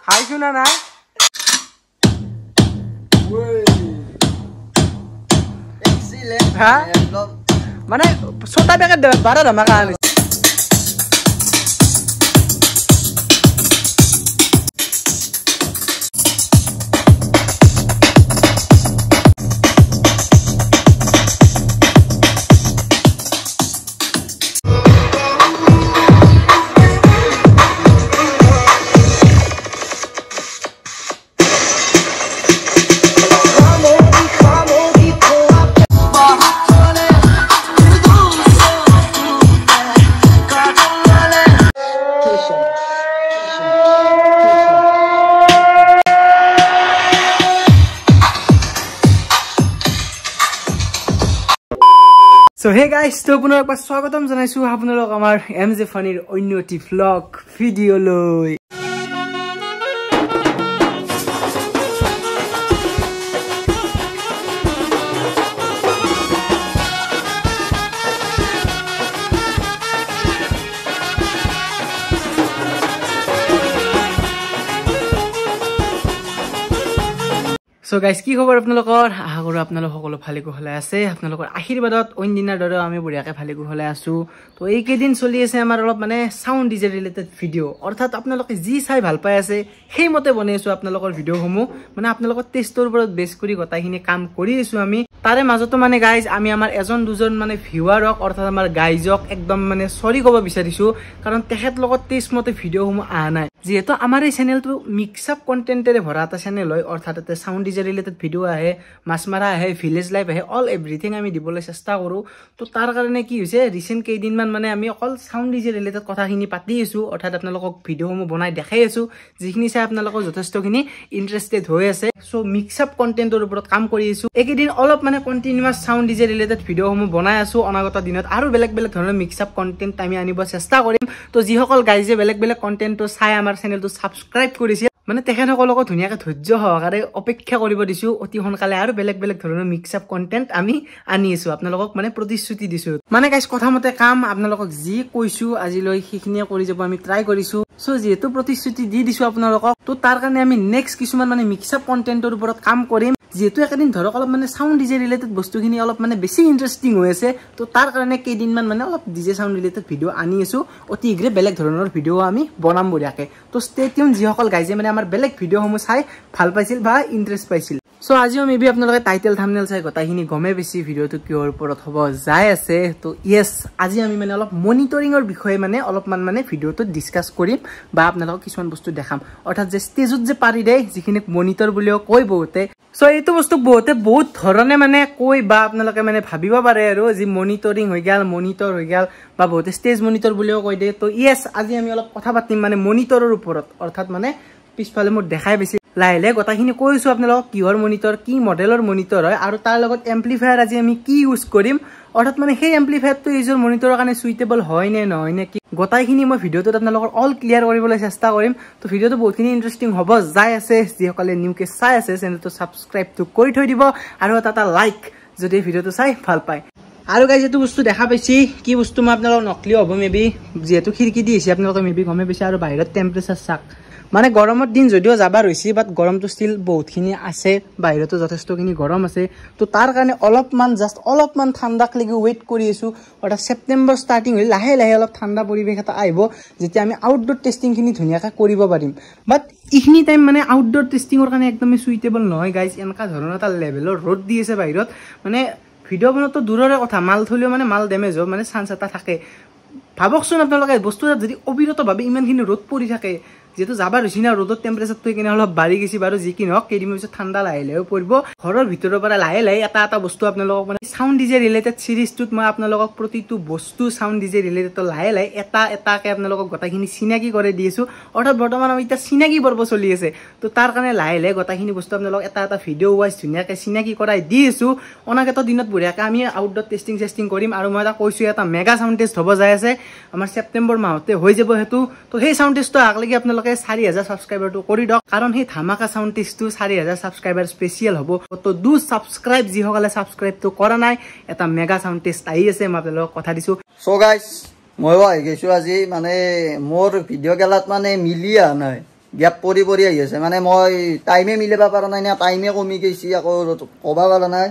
হাই শুনা না হ্যাঁ মানে ছোটা পেকেট বারা ধামাকা আনিছে So hey guys, to puno ekbar swagatam janaisu apnalok amar MJ Funny onyo ti vlog video loi. So guys, কি খবৰ আপোনালোকৰ আশা কৰো আপোনালোক সকলো ভালে কুশলে আছে আপোনালোকৰ আশীৰ্বাদত অইনদিনাৰ দৰে আমি বঢ়িয়াকে ভালে কুশলে আছো তো এই কেদিন চলি আছে আমাৰ অলপ মানে সাউন্ড ডিজে ৰিলেটেড ভিডিও অৰ্থাৎ আপোনালোকে যি চাই ভাল পাই আছে সেই মতে বনাইছো আপোনালোকৰ ভিডিওসমূহ মানে আপোনালোকৰ টেষ্টৰ ওপৰত বেছ কৰি গটাইখিনি কাম কৰি আছো আমি তাৰে মাজতো মানে গাইজ আমি আমাৰ এজন দুজন মানে ভিউৱাৰক অৰ্থাৎ আমাৰ গাইজক একদম মানে সৰি কব বিচাৰিছো কাৰণ তেখেত লগত টেষ্ট মতে ভিডিওসমূহ আহা নাই যেহেতু আমাৰ এই চেনেলটো মিক্স আপ কন্টেন্টেৰে ভৰা এটা চেনেল হয় অৰ্থাৎ এটা সাউন্ড ডিজে ৰিলেটেড ভিডিও আহে মাছমাৰা আহে ভিলেজ লাইফ আহে অল এভৰিথিং আমি দিবলৈ চেষ্টা কৰো তো তাৰ কাৰণে কি হৈছে ৰিসেন্ট কেইদিনমান মানে আমি অকল সাউন্ড ডিজে ৰিলেটেড কথাখিনি পাতি আছো অৰ্থাৎ আপোনালোকক ভিডিওসমূহ বনাই দেখাই আছো যিখিনি চাই আপোনালোকৰ যথেষ্টখিনি ইন্টাৰেষ্টেড হৈ আছে সো মিক্স আপ কন্টেন্টৰ ওপৰত কাম কৰি আছো এইকেইদিন অলপ মানে কন্টিনিউয়াস সাউন্ড ডিজে ৰিলেটেড ভিডিওসমূহ বনাই আছো অনাগত দিনত আৰু বেলেগ বেলেগ ধৰণৰ মিক্স আপ কন্টেন্ট আমি আনিব চেষ্টা কৰিম তো যিসকল গাইজে বেলেগ বেলেগ কন্টেন্টটো চাই আমাৰ চেনেলটো সাবস্ক্ৰাইব কৰিছে মানে তেখেতসকলক ধুনীয়াকৈ ধৈৰ্য সহকাৰে অপেক্ষা কৰিব দিছো অতি সোনকালে আৰু বেলেগ বেলেগ ধৰণৰ মিক্স আপ কন্টেন্ট আমি আনি আছো আপোনালোকক মানে প্ৰতিশ্ৰুতি দিছো মানে গাইজ কথা মতে কাম আপোনালোকক যি কৈছো আজিলৈ সেইখিনিয়ে কৰি যাব আমি ট্ৰাই কৰিছো সো যেহেতু প্ৰতিশ্ৰুতি দি দিছো আপোনালোকক তো তাৰ কাৰণে আমি নেক্সট কিছুমান মানে মিক্স আপ কন্টেন্টৰ ওপৰত কাম কৰিম যেহেতু একেদিন ধৰক অলপ মানে সাউন্ড ডিজে ৰিলেটেড বস্তুখিনি অলপ মানে বেছি ইন্টাৰেষ্টিং হৈ আছে তো তাৰ কাৰণে কেইদিনমান মানে অলপ ডিজে সাউন্ড ৰিলেটেড ভিডিও আনি আছো অতি শীঘ্ৰে বেলেগ ধৰণৰ ভিডিও আমি বনাম বঢ়িয়াকে তো ষ্টে টিউন যিসকল গাইজে মানে আমাৰ বেলেগ ভিডিওসমূহ চাই ভাল পাইছিল বা ইন্টাৰেষ্ট পাইছিল সো আজিও মেবি আপোনালোকে টাইটেল থাম্বনেল চাই গটাইখিনি গমে বেছি ভিডিওটো কিহৰ ওপৰত হ'ব যাই আছে তো ইয়েছ আজি আমি মানে অলপ মনিটৰিঙৰ বিষয়ে মানে অলপমান মানে ভিডিওটো ডিসকাস কৰিম বা আপোনালোকক কিছুমান বস্তু দেখাম অৰ্থাৎ যে ষ্টেজত যে পাৰি দেই যিখিনি মনিটৰ বুলিও কয় বহুতে সো এইটো বস্তু বহুতে বহুত ধৰণে মানে কয় বা আপোনালোকে মানে ভাবিব পাৰে আৰু যে মনিটৰিং হৈ গেল মনিটৰ হৈ গেল বা বহুতে ষ্টেজ মনিটৰ বুলিও কয় দে তো ইয়েছ আজি আমি অলপ কথা পাতিম মানে মনিটৰৰ ওপৰত অৰ্থাৎ মানে পিছফালে মোৰ দেখাই বেছি লাইলে গটাখিনি কৈছো আপোনালোকক কিহৰ মনিটৰ কি মডেলৰ মনিটৰ হয় আৰু তাৰ লগত এম্প্লিফায়াৰ আজি আমি কি ইউজ কৰিম অৰ্থাৎ মানে সেই এম্প্লিফায়াৰটো ইজৰ মনিটৰৰ কাৰণে সুইটেবল হয় নে নহয় নে কি গটাইখিনি মই ভিডিওটোত আপোনালোকৰ অল ক্লিয়াৰ কৰিবলৈ চেষ্টা কৰিম তো ভিডিওটো বহুতখিনি ইন্টাৰেষ্টিং হ'ব যাই আছে যিসকলে নিউকে চাই আছে চেনেলটো সাবস্ক্ৰাইবটো কৰি থৈ দিব আৰু এটা লাইক যদি ভিডিওটো চাই ভাল পায় আৰু গাইজ এইটো বস্তু দেখা পাইছি কি বস্তু মই আপোনালোকক নকলিও হ'ব মেবি যেহেতু খিৰিকি দি আহিছে আপোনালোকে মেবি গমে পাইছে আৰু বাহিৰত টেম্পাৰেচাৰ চাক মানে গৰমৰ দিন যদিও যাবা ৰৈছি বাট গৰমটো ষ্টিল বহুতখিনি আছে বাহিৰতো যথেষ্টখিনি গৰম আছে তো তাৰ কাৰণে অলপমান ঠাণ্ডাক লাগি ৱেইট কৰি আছো অৰ্থাৎ সেপ্টেম্বৰ ষ্টাৰ্টিং হৈ লাহে লাহে অলপ ঠাণ্ডা পৰিৱেশ এটা আহিব যেতিয়া আমি আউটডোৰ টেষ্টিংখিনি ধুনীয়াকৈ কৰিব পাৰিম বাট ইখিনি টাইম মানে আউটডোৰ টেষ্টিঙৰ কাৰণে একদমই সুইটেবল নহয় গাইজ এনেকুৱা ধৰণৰ এটা লেভেলৰ ৰ'দ দি আছে বাহিৰত মানে ভিডিও বনোৱাটো দূৰৰে কথা মাল থলেও মানে মাল ডেমেজ হ'ব মানে চান্স এটা থাকে ভাবকচোন আপোনালোকে বস্তু যদি অবিৰতভাৱে ইমানখিনি ৰ'দ পৰি থাকে যেহেতু যাবা ৰৈছি না ৰ'দৰ টেম্পাৰেচাৰটো কিনে অলপ বাঢ়ি গৈছে বাৰু যি কি নহওক কেইদিনমান পিছত ঠাণ্ডা লাহে লাহে পৰিব ঘৰৰ ভিতৰৰ পৰা লাহে লাহে এটা বস্তু আপোনালোকক মানে সাউন্ড ডিজে ৰিলেটেড সিৰিজটোত মই আপোনালোকক প্ৰতিটো বস্তু সাউন্ড ডিজে ৰিলেটেড লাহে লাহে এটাকে আপোনালোকক গটাইখিনি চিনাকি কৰি দি আছো অৰ্থাৎ বৰ্তমান আমি এতিয়া চিনাকি পৰ্ব চলি আছে তো তাৰ কাৰণে লাহে লাহে গটাইখিনি বস্তু আপোনালোকক এটা ভিডিও ৱাইজ ধুনীয়াকৈ চিনাকি কৰাই দি আছো অনাগত দিনত বঢ়িয়াকৈ আমি আউটডোৰ টেষ্টিং কৰিম আৰু মই এটা কৈছো এটা মেগা সাউন্ড টেষ্ট হ'ব যাই আছে আমাৰ সেপ্টেম্বৰ মাহতে হৈ যাব হেতু তো সেই সাউন্ড টেষ্টটো আগলৈকে আপোনালোকে 4000 সাবস্ক্ৰাইবাৰটো কৰি দিয়ক কাৰণ সেই ধামাকা সাউন্ড টেষ্টটো 4000 সাবস্ক্ৰাইবাৰ স্পেশাল হ'ব তো ডু সাবস্ক্ৰাইব যিসকলে সাবস্ক্ৰাইবটো কৰা নাই এটা মেগা সাউন্ড টেষ্ট আহি আছে মই আপোনালোকক কথা দিছো সো গাইস মই আহি গৈছো আজি মানে মোৰ ভিডিও গেলাত মানে মিলিয়া নাই গ্যাপ পৰি আহি আছে মানে মই টাইমে মিলাব পৰা নাই না টাইমে কমি গৈছে আকৌ ক'ব পৰা নাই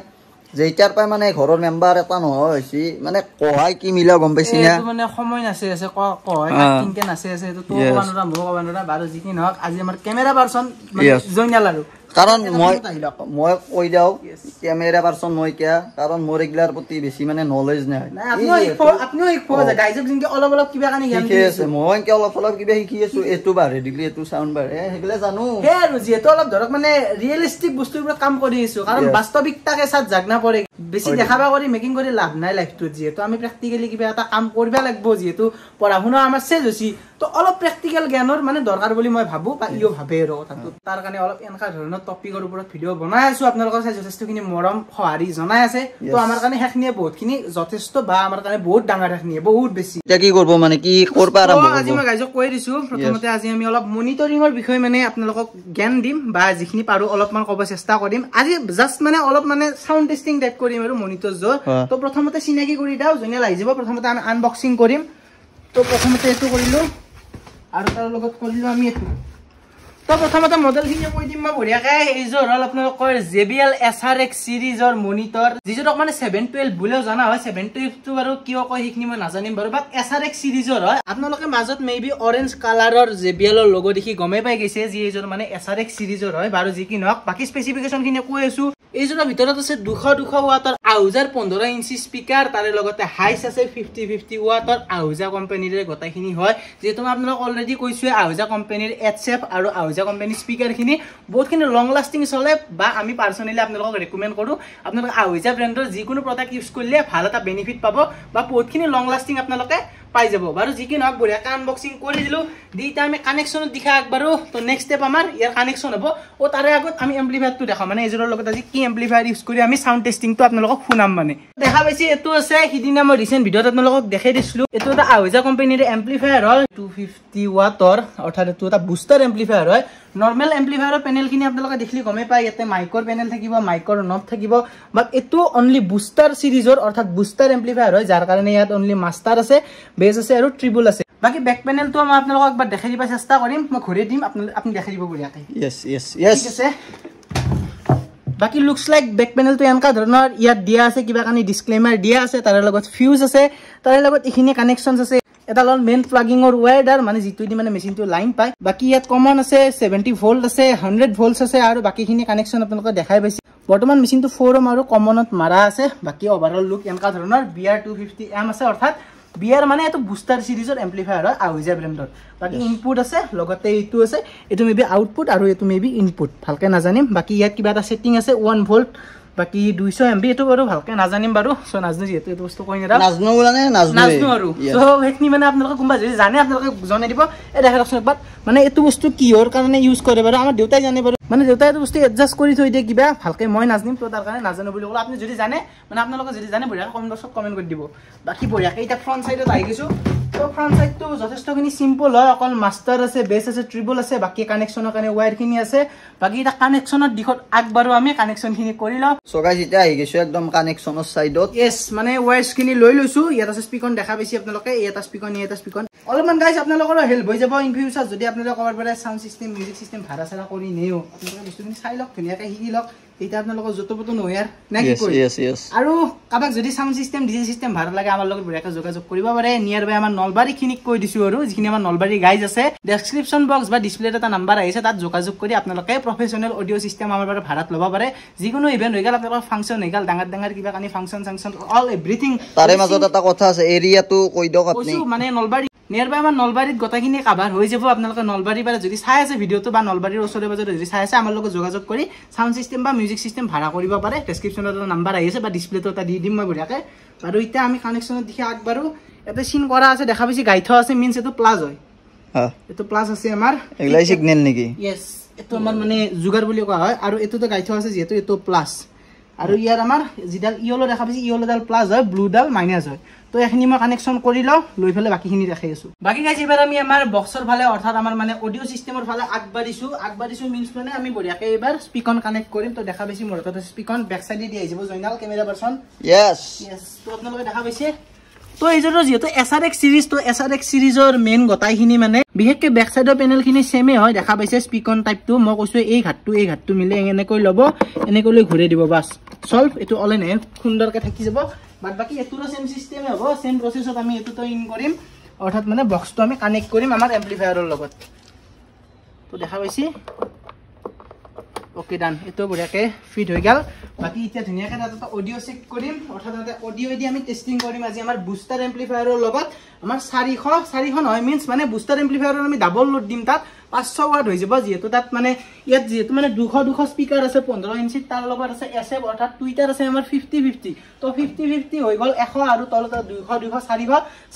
যেইটাৰ পৰা মানে ঘৰৰ মেম্বাৰ এটা নহয় হৈছে মানে কহাই কি মিলা গম পাইছি না মানে সময় নাছে আছে কহাই কিনকে নাছে আছে তো তো কবানৰা মো কবানৰা বাৰো যি কি নহক আজি আমাৰ কেমেৰা পাৰসন মানে জয়নাল আৰু কাৰণ মই কৈ যাও ক্যামেৰা পাৰসন মই কিয়া কাৰণ মোৰ এগলাৰ প্ৰতি বেছি মানে নলেজ নাই আপনিও এক ফোজ গাইজক জিনকে অলপ কিবা কানি জ্ঞান দি আছে মই কি অলপ কিবা শিকি আছো এটো বাঢ়ে দিলি এটো সাউন্ড বাঢ়ে হেগলা জানো হে আৰু যেটো অলপ ধৰক মানে ৰিয়েলিস্টিক বস্তুৰ কাম কৰি আছো কাৰণ বাস্তৱিকতাকে সাথ জাগনা পৰে বেছি দেখাবা কৰি মেকিং কৰি লাভ নাই লাইফটো যেটো আমি প্ৰ্যাকটিক্যালি কিবা এটা কাম কৰিবা লাগব যেটো পঢ়াশুনা আমাৰ চেজ হৈছি তো অলপ প্ৰ্যাকটিক্যাল জ্ঞানৰ মানে দৰকাৰ বুলি মই ভাবো বা ইও ভাবে আৰু কথাটো তাৰ কাৰণে অলপ এনেকা ধৰণৰ টপিকৰ ওপৰত ভিডিও বনাই আছো আপোনালোকৰ চাই যথেষ্টখিনি মৰম সহাৰি জনাই আছে তো আমাৰ কাৰণে হেখনিয়ে বহুতখিনি যথেষ্ট বা আমাৰ কাৰণে বহুত ডাঙৰ হেখনিয়ে বহুত বেছি এটা কি কৰিব মানে কি কৰবা আৰম্ভ কৰিব আজি মই গাইজক কৈ দিছো প্ৰথমতে আজি আমি অলপ মনিটৰিংৰ বিষয় মানে আপোনালোকক জ্ঞান দিম বা যিখিনি পাৰো অলপমান ক'ব চেষ্টা কৰিম আজি জাস্ট মানে অলপ মানে সাউন্ড টেস্টিং টাইপ কৰিম আৰু মনিটৰ জৰ তো প্ৰথমতে চিনাকি কৰি দাও জনিয়া লাগি যাব প্ৰথমতে আমি আনবক্সিং কৰিম তো প্ৰথমতে এটো কৰিলো আৰু তাৰ লগত কৰিলো আমি এটো তো প্ৰথমতে মডেলখিনি কৈ দিম মই বঢ়িয়াকে এইজৰ হল আপোনালোকৰ JBL SRX সিৰিজৰ মনিটৰ যিজৰক মানে 712 বুলিও জানা হয় 712 টো বাৰু কিয় কয় সেইখিনি মই নাজানিম বাৰু বাট SRX সিৰিজৰ হয় আপোনালোকে মাজত মেবি অৰেঞ্জ কালাৰৰ JBL ৰ লোগো দেখি গমে পাই গৈছে যে এইজৰ মানে SRX সিৰিজৰ হয় বাৰু যি কি নহক বাকি স্পেসিফিকেশন খিনি কৈ আছো এইজনৰ ভিতৰত আছে 200 ওয়াটৰ আউজাৰ 15 ইঞ্চি স্পিকাৰ তাৰে লগতে হাইস আছে 50 ওয়াটৰ আউজা কোম্পানীৰ গটাইখিনি হয় যেটো মই আপোনালোক অলৰেডি কৈছো আউজা কোম্পানীৰ HF আৰু আউজা কোম্পানী স্পিকাৰ খিনি বহুতখিনি লং লাস্টিং চলে বা আমি পাৰ্সোনালি আপোনালোকক ৰেকমেন্ড কৰো আপোনালোক আউজা ব্ৰ্যান্ডৰ যিকোনো প্ৰডাক্ট ইউজ কৰিলে ভাল এটা বেনিফিট পাব বা বহুতখিনি লং লাস্টিং আপোনালোকে পাই যাব বাৰু যি কি নহক বঢ়িয়া আনবক্সিং কৰি দিলো দিটা আমি কানেকশন দেখা একবাৰো তো নেক্সট স্টেপ আমাৰ ইয়াৰ কানেকশন হ'ব ও তাৰে আগত আমি এম্প্লিফায়াৰটো দেখা মানে এজৰৰ লগত আজি কি এম্প্লিফায়াৰ ইউজ কৰি আমি সাউন্ড টেস্টিংটো আপোনালোকক শুনাম মানে দেখা পাইছি এটো আছে হিদিনা মই ৰিসেন্ট ভিডিওত আপোনালোকক দেখাই দিছিলো এটো এটা আউজা কোম্পানীৰ এম্প্লিফায়াৰ হয় 250 ওয়াটৰ অৰ্থাৎ এটো এটা বুষ্টাৰ এম্প্লিফায়াৰ হয় নৰমাল এম্প্লিফায়াৰৰ প্যানেল খিনি আপোনালোকে দেখলি গমে পায় ইয়াতে মাইকৰ প্যানেল থাকিব মাইকৰ নব থাকিব বাট এটো অনলি বুষ্টাৰ সিৰিজৰ অৰ্থাৎ বুষ্টাৰ এম্প্লিফায়াৰ হয় যাৰ কাৰণে ইয়াত অনলি মাষ্টাৰ আছে বেস আছে আৰু ট্ৰিবল আছে বাকি ব্যাক প্যানেলটো মই আপোনালোকক একবাৰ দেখাই দিবা চেষ্টা কৰিম মই ঘূৰি দিম আপুনি দেখাই দিব বঢ়িয়াকৈ yes ঠিক আছে বাকি লুকস লাইক ব্যাক প্যানেলটো এনেকা ধৰণৰ ইয়াত দিয়া আছে কিবা কানি ডিসক্লেমাৰ দিয়া আছে তাৰে লগত ফিউজ আছে তাৰে লগত ইখিনি কানেকশনস আছে এটা লন মেইন প্লাগিংৰ ওয়্যাৰ মানে যিটো দি মানে মেচিনটো লাইন পায় বাকি ইয়াত কমন আছে 70 ভোল্ট আছে 100 ভোল্টছ আছে আৰু বাকিখিনি কানেকশন আপোনালোকে দেখাই পাইছে বৰ্তমান মেচিনটো 4 ওহম আৰু কমনত মাৰা আছে বাকি ওভাৰঅল লুক এনেকা ধৰণৰ BR250M আছে অৰ্থাৎ BR মানে এটো বুষ্টাৰ সিৰিজৰ এম্প্লিফায়াৰ হয় আউজা ব্ৰ্যান্ডৰ বাকি ইনপুট আছে লগতে এইটো আছে এটো মেবি আউটপুট আৰু এটো মেবি ইনপুট ভালকে নাজানিম বাকি ইয়াত কিবা এটা সেটিং আছে 1 ভোল্ট বাকি 200 MB এটো বাৰু ভালকে নাজানিম বাৰু সো নাজনো যেটো এটো বস্তু কই না নাজনো মানে নাজনো আৰু সো হেকনি মানে আপোনালোকে কোনবা যদি জানে আপোনালোকে জনাই দিব এ দেখা ৰাখছ বাট মানে এটো বস্তু কিহৰ কাৰণে ইউজ কৰে বাৰু আমাৰ দেউতাই জানে বাৰু মানে দেউতাই এটো বস্তু এডজাস্ট কৰি থৈ দিয়ে কিবা ভালকে মই নাজনিম তো তাৰ কাৰণে নাজানো বুলি ক'ল আপুনি যদি জানে মানে আপোনালোকে যদি জানে বঢ়িয়া কমেন্ট বক্সত কমেন্ট কৰি দিব বাকি বঢ়িয়া এটা ফ্ৰন্ট সাইডত আহি গৈছো তো ফ্ৰন্ট সাইডটো যথেষ্টখিনি সিম্পল হয় অকল মাষ্টাৰ আছে বেস আছে ট্ৰিবল আছে বাকি কানেকশনৰ কাৰণে ওয়্যাৰ খিনি আছে বাকি এটা কানেকশনৰ দিখত আগবাৰো আমি কানেকশন খিনি কৰি লও সো গাইস এটা আহি গৈছো একদম কানেকশনৰ সাইডত yes মানে ওয়্যাৰছ খিনি লৈ লৈছো ইয়াত আছে স্পিকাৰ দেখা পাইছি আপোনালোকে এটা স্পিকাৰ অলপমান গাইস আপোনালোকৰ হেল্প হৈ যাব ইন ফিউচাৰ যদি আপোনালোকে কবাৰ পৰা সাউন্ড সিস্টেম মিউজিক সিস্টেম ভাড়া চাৰা কৰি নেও আপোনালোকে বস্তুখিনি চাই লওক ধুনিয়াকৈ শিকি লওক এটা আপোনালোকৰ যতপতো নয়াৰ না কি কই yes আৰু কাবাক যদি সাউন্ড সিস্টেম ডিজে সিস্টেম ভাড়া লাগে আমাৰ লগত বঢ়িয়াকৈ যোগাযোগ কৰিব পাৰে নিয়াৰ বাই আমাৰ নলবাৰী খিনিক কৈ দিছো আৰু যিখিনি আমাৰ নলবাৰী গাইজ আছে ডেসক্ৰিপশন বক্স বা ডিসপ্লেত এটা নাম্বাৰ আহিছে তাত যোগাযোগ কৰি আপোনালোকে প্ৰফেশনাল অডিও সিস্টেম আমাৰ পৰা ভাড়াত ল'ব পাৰে যিকোনো ইভেন্ট হৈ গল আপোনালোকৰ ফাংচন হৈ গল ডাঙৰ কিবা কানি ফাংচন অল এভৰিথিং তাৰে মাজত এটা কথা আছে এৰিয়াটো কৈ দিয়ক আপুনি মানে নলবাৰী নিয়াৰবাই আমাৰ নলবাৰীত গটাখিনি কভাৰ হৈ যাব আপোনালোকে নলবাৰীৰ পৰা যদি চাই আছে ভিডিওটো বা নলবাৰীৰ ওচৰে পাজৰে যদি চাই আছে আমাৰ লগত যোগাযোগ কৰি সাউন্ড সিস্টেম বা মিউজিক সিস্টেম ভাড়া কৰিব পাৰে ডেসক্ৰিপশনত এটা নাম্বাৰ আহিছে বা ডিসপ্লেটো এটা দি দিম মই বঢ়িয়াকৈ আৰু ইটা আমি কানেকশনত দেখি আগবাৰো এটা সিন কৰা আছে দেখা পাইছি গাইথ আছে মিন্স এটো প্লাস হয় এটো প্লাস আছে আমাৰ এগলাই সিগনেল নেকি yes এটো আমাৰ মানে জুগাৰ বুলি কোৱা হয় আৰু এটোটো গাইথ আছে যেটো এটো প্লাস আৰু ইয়াৰ আমাৰ জিডাল ইয়েলো দেখা পাইছি ইয়েলো ডাল প্লাস হয় ব্লু ডাল মাইনাস হয় তো এখিনি মই কানেকশন কৰি লও লৈ ফেলে বাকিখিনি দেখাই আছো বাকি গাইস এবাৰ আমি আমাৰ বক্সৰ ফালে অৰ্থাৎ আমাৰ মানে অডিও সিস্টেমৰ ফালে আগবাঢ়িছো মিন্স মানে আমি বঢ়িয়াকৈ এবাৰ স্পিকাৰ কানেক্ট কৰিম তো দেখা পাইছি মোৰ হাতত স্পিকাৰ ব্যাক সাইডে দি আহিব জয়নাল কেমেৰা পাৰসন yes তো আপোনালোকে দেখা পাইছে তো এইযোৰ যেহেতু SRX সিৰিজ তো SRX সিৰিজৰ মেইন গটাইখিনি মানে বিশেষকৈ বেক সাইডৰ পেনেলখিনি সেমে হয় দেখা পাইছে স্পিকন টাইপটো মই কৈছো এই ঘাটটো মিলে এনেকৈ ল'ব এনেকৈ লৈ ঘূৰাই দিব বাস সলভ এটো অলে নাই সুন্দৰকৈ থাকি যাব বাট বাকি এটোৰো সেম সিস্টেমে হ'ব সেম প্ৰসেছত আমি এটোটো ইন কৰিম অৰ্থাৎ মানে বক্সটো আমি কানেক্ট কৰিম আমাৰ এম্প্লিফায়াৰৰ লগত তো দেখা পাইছি ওকে ডান এটো বঢ়িয়াকৈ ফিট হৈ গ'ল বাকি এতিয়া ধুনীয়াকৈ এটা অডিও চেক কৰিম অৰ্থাৎ এটা অডিও দি আমি টেষ্টিং কৰিম আজি আমাৰ বুষ্টাৰ এম্প্লিফায়াৰৰ লগত আমাৰ 400 নহয় মিন্স মানে বুষ্টাৰ এম্প্লিফায়াৰৰ আমি ডাবল লোড দিম তাত 500 ওয়াট হৈ যাব যেহেতু তাত মানে ইয়াত যেহেতু মানে 200 স্পিকাৰ আছে 15 ইঞ্চি তাৰ লগত আছে SF অৰ্থাৎ টুইটাৰ আছে আমাৰ 50-50 তো 50-50 হৈ গ'ল 100 আৰু তলত 200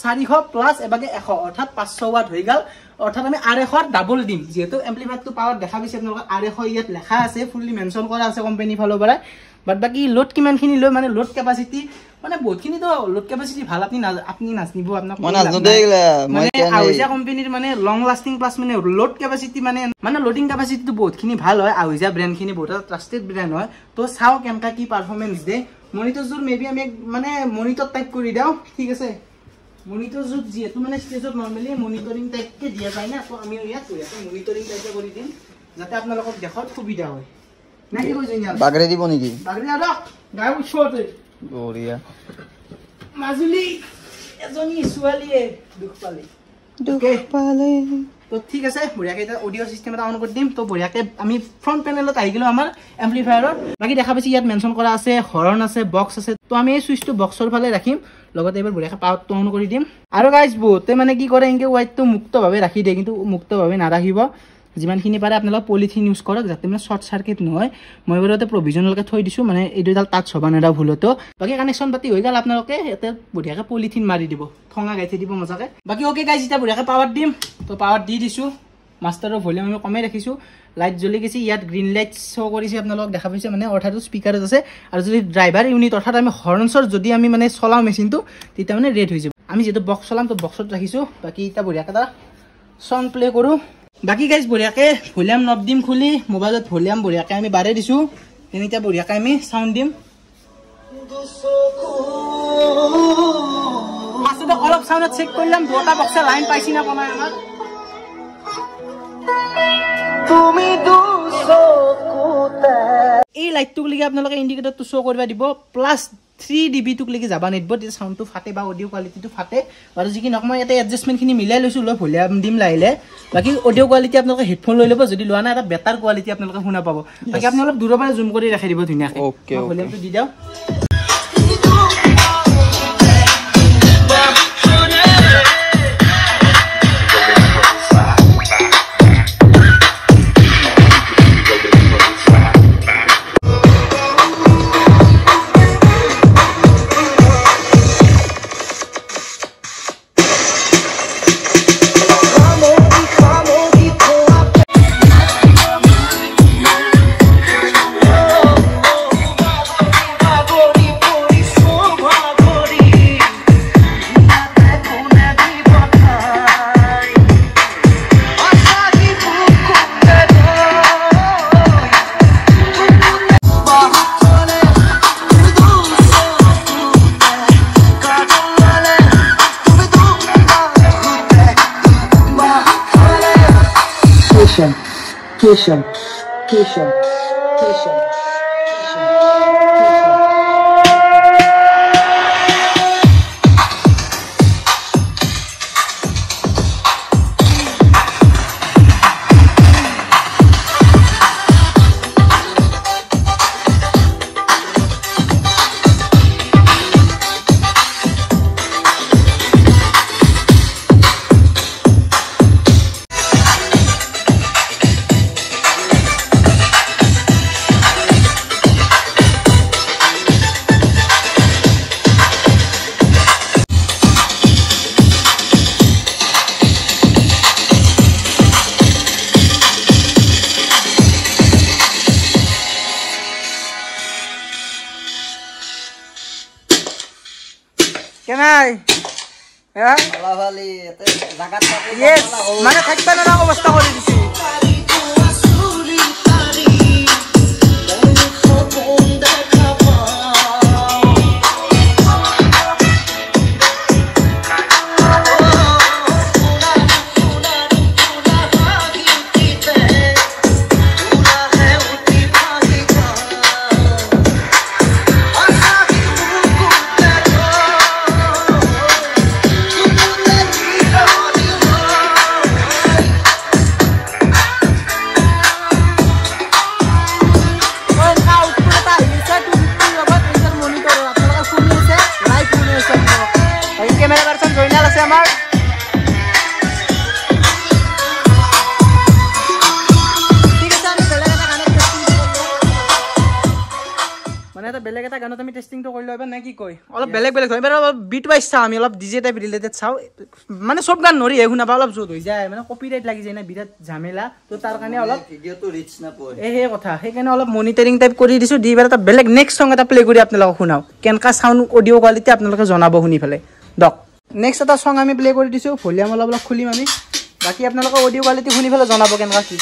400 প্লাস এবাগে 100 অৰ্থাৎ 500 ওয়াট হৈ গ'ল অৰ্থাৎ আমি R100 ডাবল দিম যেহেতু এম্প্লিফায়াৰটো পাৱাৰ দেখা পাইছে আপোনালোক R100 ইয়াত লেখা আছে ফুললি মেনশন কৰা আছে কোম্পানী ফালৰ পৰা বাট বাকি লোড কিমানখিনি লৈ মানে লোড ক্যাপাসিটি মানে বহুতখিনি তো লোড ক্যাপাসিটি ভাল আপনি নাজনিব আপোনাক মানে আউজা কোম্পানীৰ মানে লং লাস্টিং প্লাস মানে লোড ক্যাপাসিটি মানে লোডিং ক্যাপাসিটিটো বহুতখিনি ভাল হয় আউজা ব্র্যান্ডখিনি বহুত ট্রাস্টেড ব্র্যান্ড হয় তো চাও কেনকা কি পারফরম্যান্স দে মনিটৰযোৰ মেবি আমি মানে মনিটৰ টাইপ কৰি দাও ঠিক আছে মনিটৰযোৰ যেহেতু মানে ষ্টেজত নৰমালি মনিটৰিং টাইপকে দিয়া যায় না তো আমি ইয়াত মনিটৰিং টাইপে কৰি দিম যাতে আপোনালোকক দেখাত সুবিধা হয় নাকি কইছেন বাগৰে দিব নেকি বাগৰে আদা গায় উঠতে বঢ়িয়া মাজুলি এজনী ছোৱালীয়ে দুখ পালে তো ঠিক আছে বঢ়িয়াকৈ এটা অডিও সিস্টেম এটা অন কৰি দিম তো বঢ়িয়াকৈ আমি ফ্ৰন্ট পেনেলত আহি গলো আমাৰ এম্প্লিফায়াৰৰ বাকি দেখা পাইছি ইয়াত মেনশন কৰা আছে হৰ্ণ আছে বক্স আছে তো আমি এই সুইচটো বক্সৰ ফালে ৰাখিম লগতে এবাৰ বঢ়িয়াকৈ পাৱাৰটো অন কৰি দিম আৰু গাইজ বহুতে মানে কি কৰে এনেকৈ ৱাইটটো মুক্তভাৱে ৰাখি দিয়ে কিন্তু মুক্তভাৱে নাৰাখিব যিমানখিনি পাৰে আপোনালোক পলিথিন ইউজ কৰক যাতে মানে শৰ্ট সাৰ্কিট নহয় মই বৰতে প্ৰভিজনেলকৈ থৈ দিছো মানে এই দুইডাল টাচ হ'ব নেদা ভুলতো বাকি কানেকশন পাতি হৈ গ'ল আপোনালোকে এতে বঢ়িয়াকৈ পলিথিন মাৰি দিব ঠঙা গাইতে দিব মজাকৈ বাকি ওকে গাইজ এটা বঢ়িয়াকৈ পাৱাৰ দিম তো পাৱাৰ দি দিছো মাষ্টাৰৰ ভলিউম আমি কমাই ৰাখিছো লাইট জ্বলি গৈছে ইয়াত গ্ৰীণ লাইট শো কৰিছে আপোনালোক দেখা পাইছে মানে অৰ্থাৎ স্পিকাৰত আছে আৰু যদি ড্ৰাইভাৰ ইউনিট অৰ্থাৎ আমি হৰ্ণছৰ যদি আমি মানে চলাও মেচিনটো তেতিয়া মানে ৰেড হৈ যাব আমি যেটো বক্স চলাম তো বক্সত ৰাখিছো বাকি এটা বঢ়িয়াকৈ এটা সং প্লে কৰো বাকি গাইজ বঢ়িয়াকৈ ভলিউম নব দিম খুলি মোবাইলত ভলিউম বঢ়িয়াকৈ আমি বাঢ়াই দিছো এনেটা বঢ়িয়াকৈ আমি সাউন্ড দিম মাছটো অলপ সাউন্ডত চেক কৰিলাম দুটা বক্সে লাইন পাইছি না কোনা আমাৰ তুমি দুচকুতে এই লাইটটো লাগি আপোনালোকে ইন্ডিকেটৰটো শো কৰিব দিব প্লাস 3 dB টুক লাগি যাবা নিদব তে সাউন্ডটো ফাটে বা অডিও কোৱালিটিটো ফাটে আৰু যি কি নক মই এটা এডজাস্টমেন্টখিনি মিলাই লৈছো লৈ ভলিউম দিম লাইলে বাকি অডিও কোৱালিটি আপোনালোকে হেডফোন লৈ লব যদি লোৱা না এটা বেটাৰ কোৱালিটি আপোনালোকে শুনা পাব বাকি আপোনালোক দূৰৰ পৰা জুম কৰি ৰাখি দিব ধুনীয়াকৈ ওকে ভলিউমটো দি দাও Kishan. কেনাই হ্যাঁ আলাভালি এতে জায়গাটা ইয়েস মানে থাকবে না অবস্থা করে দিছি আমাৰ মানে এটা বেলেগ এটা গানত আমি টেষ্টিংটো কৰি লওঁ এবাৰ নে কি কয় অলপ বেলেগ বেলেগ হয় এবাৰ অলপ বিট ৱাইজ চাওঁ আমি অলপ ডিজে টাইপ ৰিলেটেড চাওঁ মানে চব গান নৰি শুনা পাওঁ অলপ জোত হৈ যায় মানে কপিৰাইট লাগি যায় না বিৰাট ঝামেলা তো তাৰ কাৰণে অলপ ভিডিঅ'টো ৰিচ নাপায় এই কথা সেইকাৰণে অলপ মনিটৰিং টাইপ কৰি দিছোঁ দি এবাৰ এটা বেলেগ নেক্সট চং এটা প্লে কৰি আপোনালোকক শুনাওঁ কেনেকুৱা চাউণ্ড অডিঅ' কোৱালিটি আপোনালোকে জনাব শুনি পেলাই দক নেক্সট এটা চং আমি প্লে কৰি দিছোঁ ভলিউম অলপ অলপ খুলিম আমি বাকী আপোনালোকৰ অডিঅ' কোৱালিটি শুনি পেলাই জনাব কেনেকুৱা কি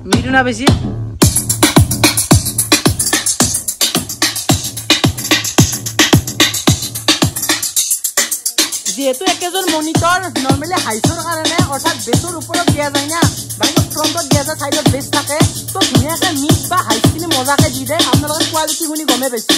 মিঠু না বেশি যেহেতু একেজন মনিটৰ নৰ্মেলি হাইছৰ কাৰণে অৰ্থাৎ বেছৰ ওপৰত দিয়া যায় না বাইকত ফ্ৰণ্টত দিয়া যায় সাইডত বেছ থাকে তো ধুনীয়াকৈ মিক্স বা হাইছখিনি মজাকৈ দি দিয়ে আপোনালোকে কোৱালিটি শুনি গমে পাইছে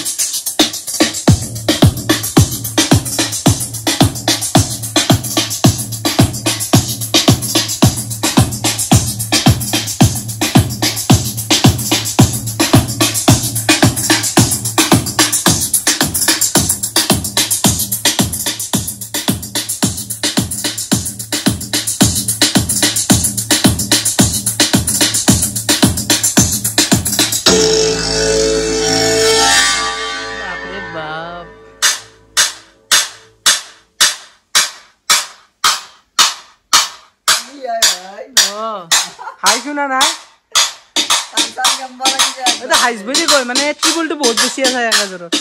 হাই শুনা নাই এটা হাইছ বুলি কয় মানে টিবলটো বহুত বেছি আছে একেজৰত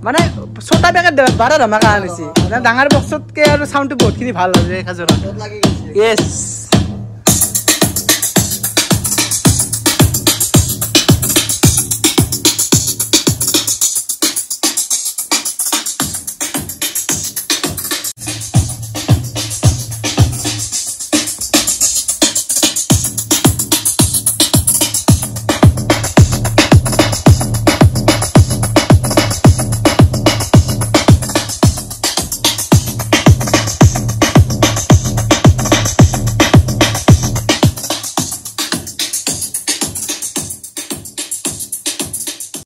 মানে ছটা পেকেট 12 ধমাকা আনিছে ডাঙৰ বক্সতকে আৰু সাউণ্ডটো বহুতখিনি ভাল লাগে একাজৰত ইয়েছ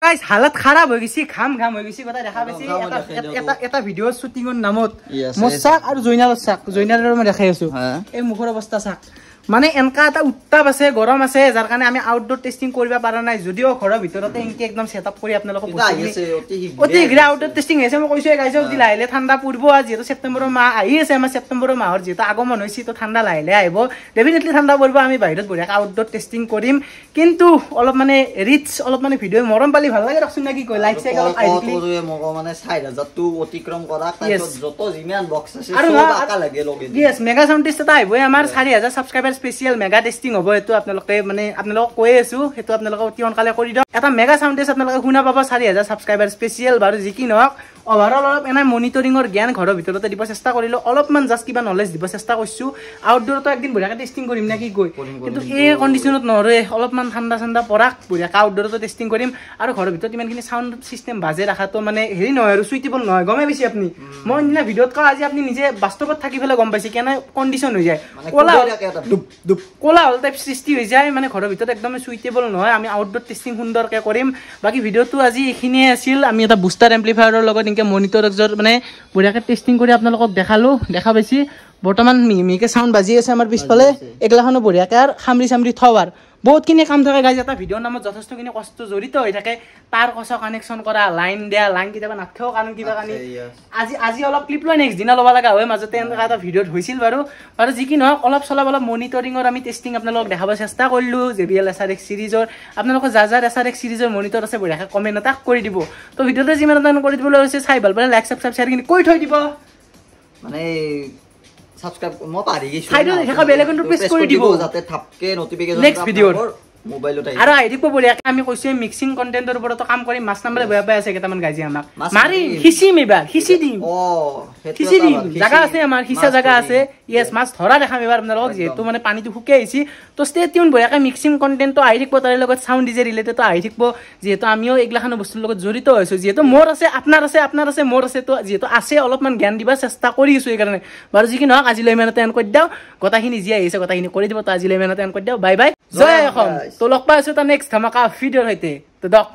গাইস হালত খারাপ হৈ গৈছি খাম হৈ গৈছি কথা দেখা পাইছি এটা ভিডিও শুটিংৰ নামত মছাক আৰু জয়নালৰ মই দেখাই আছো এই মুখৰ অৱস্থা চাক মানে এনকা এটা উত্তাপ আছে গৰম আছে যাৰ কাৰণে আমি আউটডোৰ টেষ্টিং কৰিব পাৰা নাই যদিও ঘৰৰ ভিতৰতে এনকে একদম সেটআপ কৰি আপোনালোকক অতি গ্ৰা আউটডোৰ টেষ্টিং হৈছে মই কৈছো গাইছ অতি লাইলে ঠাণ্ডা পূৰ্ব আজি যেটো সেপ্টেম্বৰৰ মাহ আহি আছে আমাৰ সেপ্টেম্বৰৰ মাহৰ যেটো আগমন হৈছে তো ঠাণ্ডা লাইলে আহিব ডেফিনেটলি ঠাণ্ডা পূৰ্ব আমি বাহিৰত বঢ়িয়া আউটডোৰ টেষ্টিং কৰিম কিন্তু অলপ মানে ৰিচ অলপ মানে ভিডিও মৰম পালি ভাল লাগে ৰকচোন না কি কয় লাইক চেক অলপ আইডি মগ মানে 4000 টো অতিক্ৰম কৰা তাৰপিছত যত জিমান বক্স আছে সব আকা লাগে লগে ইয়েস মেগা সাউন্ড টেষ্ট এটা আহিব আমাৰ 4000 সাবস্ক্ৰাইবাৰ স্পেশাল মেগা টেষ্টিং হ'ব এটো আপোনালোকে মানে আপোনালোকক কৈ আছো হেতু আপোনালোকে অতি অনকালে কৰি দিও এটা মেগা সাউন্ড টেষ্ট আপোনালোকে শুনা পাব 4000 সাবস্ক্ৰাইবাৰ স্পেশাল বাৰু যি কি নহক ওভাৰঅল অলপ এনা মনিটৰিংৰ জ্ঞান ঘৰৰ ভিতৰতে দিব চেষ্টা কৰিলো অলপমান জাস্ট কিবা নলেজ দিব চেষ্টা কৰিছো আউটডোৰটো একদিন বঢ়িয়াকৈ টেষ্টিং কৰিম না কি কই কিন্তু এই কন্ডিশনত নৰে অলপমান ঠাণ্ডা পৰাক বঢ়িয়াকৈ আউটডোৰটো টেষ্টিং কৰিম আৰু ঘৰৰ ভিতৰত ইমানখিনি সাউন্ড সিস্টেম বাজে ৰাখাটো মানে হেৰি নহয় আৰু সুইটেবল নহয় গমে বেছি আপুনি মই ইনা ভিডিঅত কা আজি আপুনি নিজে বাস্তৱত থাকি ফেলে গম পাইছে কেনে কন্ডিশন হৈ যায় কোলা হল টাইপ সৃষ্টি হৈ যায় মানে ঘৰৰ ভিতৰত একদম সুইটেবল নহয় আমি আউটডোৰ টেষ্টিং সুন্দৰকৈ কৰিম বাকি ভিডিঅটো আজি এখিনিয়ে আছিল আমি এটা বুষ্টাৰ এম্প্লিফায়াৰৰ লগত ইনকে মনিটৰৰ মানে বঢ়িয়াকৈ টেষ্টিং কৰি আপোনালোকক দেখা পাইছি বৰ্তমান মিমিকে সাউন্ড বাজি আছে আমাৰ পিছফালে একলাখনো বঢ়িয়াকৈ আৰু খামৰি থৱাৰ বহুতখিনি কাম থাকে গাইজ এটা ভিডিঅ'ৰ নামত যথেষ্টখিনি কষ্ট জড়িত হৈ থাকে তাৰ কছ কানেকশ্যন কৰা লাইন দিয়া লাইন কেতিয়াবা নাথাকেও কাৰণ কিবা কানি আজি অলপ ক্লিপ লৈ নেক্সট দিনা ল'ব লগা হয় মাজতে এনেকুৱা এটা ভিডিঅ'ত হৈছিল বাৰু যি কি নহওক অলপ মনিটৰিঙৰ আমি টেষ্টিং আপোনালোকক দেখাব চেষ্টা কৰিলোঁ JBL SRX সিৰিজৰ আপোনালোকৰ যাৰ SRX সিৰিজৰ মনিটৰ আছে বঢ়িয়াকৈ কমেণ্ট এটা কৰি দিব তো ভিডিঅ'তে যিমান এটা কৰি দিবলৈ হৈছে চাই ভাল পালে লাইক সাবস্ক্ৰাইব শ্বেয়াৰ কৈ থৈ দিব মানে সাবস্ক্ৰাইব মই পাৰি গৈছো সাইডত দেখা বেল আইকনটো প্ৰেছ কৰি দিব যাতে থাপকে নটিফিকেশন নেক্সট ভিডিঅ মোবাইলত আহি আৰু আহি দিব বঢ়িয়া আমি কৈছো মিক্সিং কন্টেন্টৰ ওপৰত কাম কৰি মাছ নাম্বাৰে বেয়া পাই আছে কেইটামান গাজি আমাক মাৰি খিচি মেবা খিচি দিম খিচি দিম জাগা আছে আমাৰ খিচা জাগা আছে ইয়েস মাছ ধৰা দেখাম এবাৰ আপোনালোকক যেহেতু মানে পানীটো শুকাই আহিছে তো ষ্টে টিউন বঢ়িয়াকে মিক্সিং কন্টেন্টটো আহি থাকিব তাৰ লগত সাউন্ড ডিজে ৰিলেটেড আহি থাকিব যেহেতু আমিও এইগিলাখান বস্তুৰ লগত জড়িত হৈছো যেহেতু মোৰ আছে আপোনাৰ আছে মোৰ আছে তো যেহেতু আছে অলপমান জ্ঞান দিবা চেষ্টা কৰিছো এই কাৰণে বাৰু যি কি নহওক আজিলৈ ইমানতে এন কৰি দিওঁ গোটাখিনি যি আহিছে গোটাখিনি কৰি দিব তো আজিলৈ ইমানতে এন কৰি দিওঁ বাই বাই জয় অসম তো লগ পাই আছো তাৰ নেক্সট ধামাকা ভিডিঅ'ৰ সৈতে তো দক